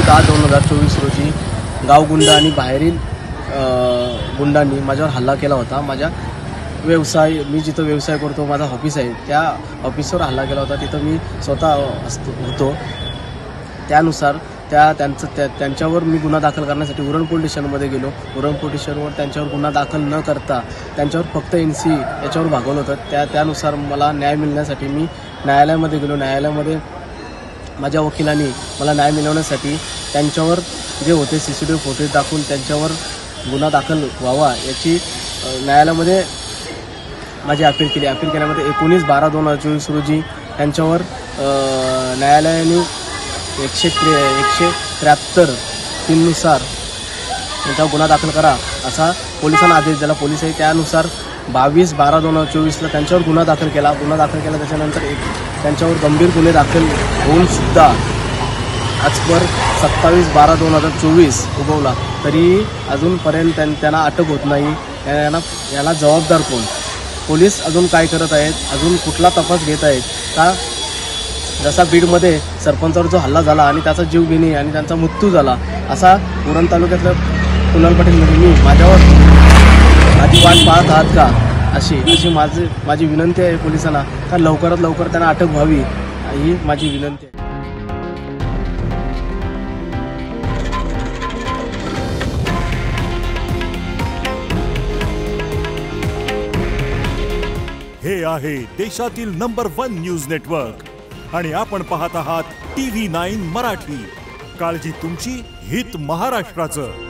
10/10/2024 रोजी गावगुंड आणि बाहेरील गुंडांनी माझ्यावर हल्ला केला होता। माझ्या मी जिथं व्यवसाय करतो, माझा ऑफिस आहे, त्या ऑफिसवर हल्ला केला होता। तिथं मी स्वतः होतो। त्यानुसार त्यांच्यावर मी गुन्हा दाखल करण्यासाठी उरण पोलीस स्टेशनमध्ये गेलो। उरण पोलीस स्टेशनवर त्यांच्यावर गुन्हा दाखल न करता त्यांच्यावर फक्त NC याच्यावर भागवलं होतं। त्यानुसार मला न्याय मिळण्यासाठी मी न्यायालयामध्ये गेलो। न्यायालयामध्ये माझ्या वकिलांनी मला न्याय मिळवण्यासाठी त्यांच्यावर जे होते CCTV फुटेज दाखवून त्यांच्यावर गुन्हा दाखल व्हावा याची न्यायालयामध्ये माझी अपील केली। अपील केल्यामध्ये 19/12/2024 रोजी त्यांच्यावर न्यायालयाने 173 3नुसार त्यांच्यावर गुन्हा दाखल करा असा पोलिसांना आदेश दिला। पोलिसांनी त्यानुसार 22/12/2024ला त्यांच्यावर गुन्हा दाखल केला। त्याच्यानंतर त्यांच्यावर गंभीर गुन्हे दाखल होऊन सुद्धा आजवर 27/12/2024 उगवला तरी अजूनपर्यंत त्यांना अटक होत नाही। याला जबाबदार कोण? पोलीस अजून काय करत आहेत? अजून कुठला तपास घेत आहेत का? जसा बीडमध्ये सरपंचावर जो हल्ला झाला आणि त्याचा जीव घेणे आणि त्यांचा मृत्यू झाला, असा उरण तालुक्यातल्या कुणाल पाटील मी माझी वाट पाहत आहात का? अशी माझी विनंती आहे पोलिसांना का लवकरात लवकर त्यांना अटक व्हावी, ही माझी विनंती आहे। हे आहे देशातील नंबर 1 न्यूज नेटवर्क आणि आपण पाहत आहात TV9 मराठी। काळजी तुमची, हित महाराष्ट्राचं।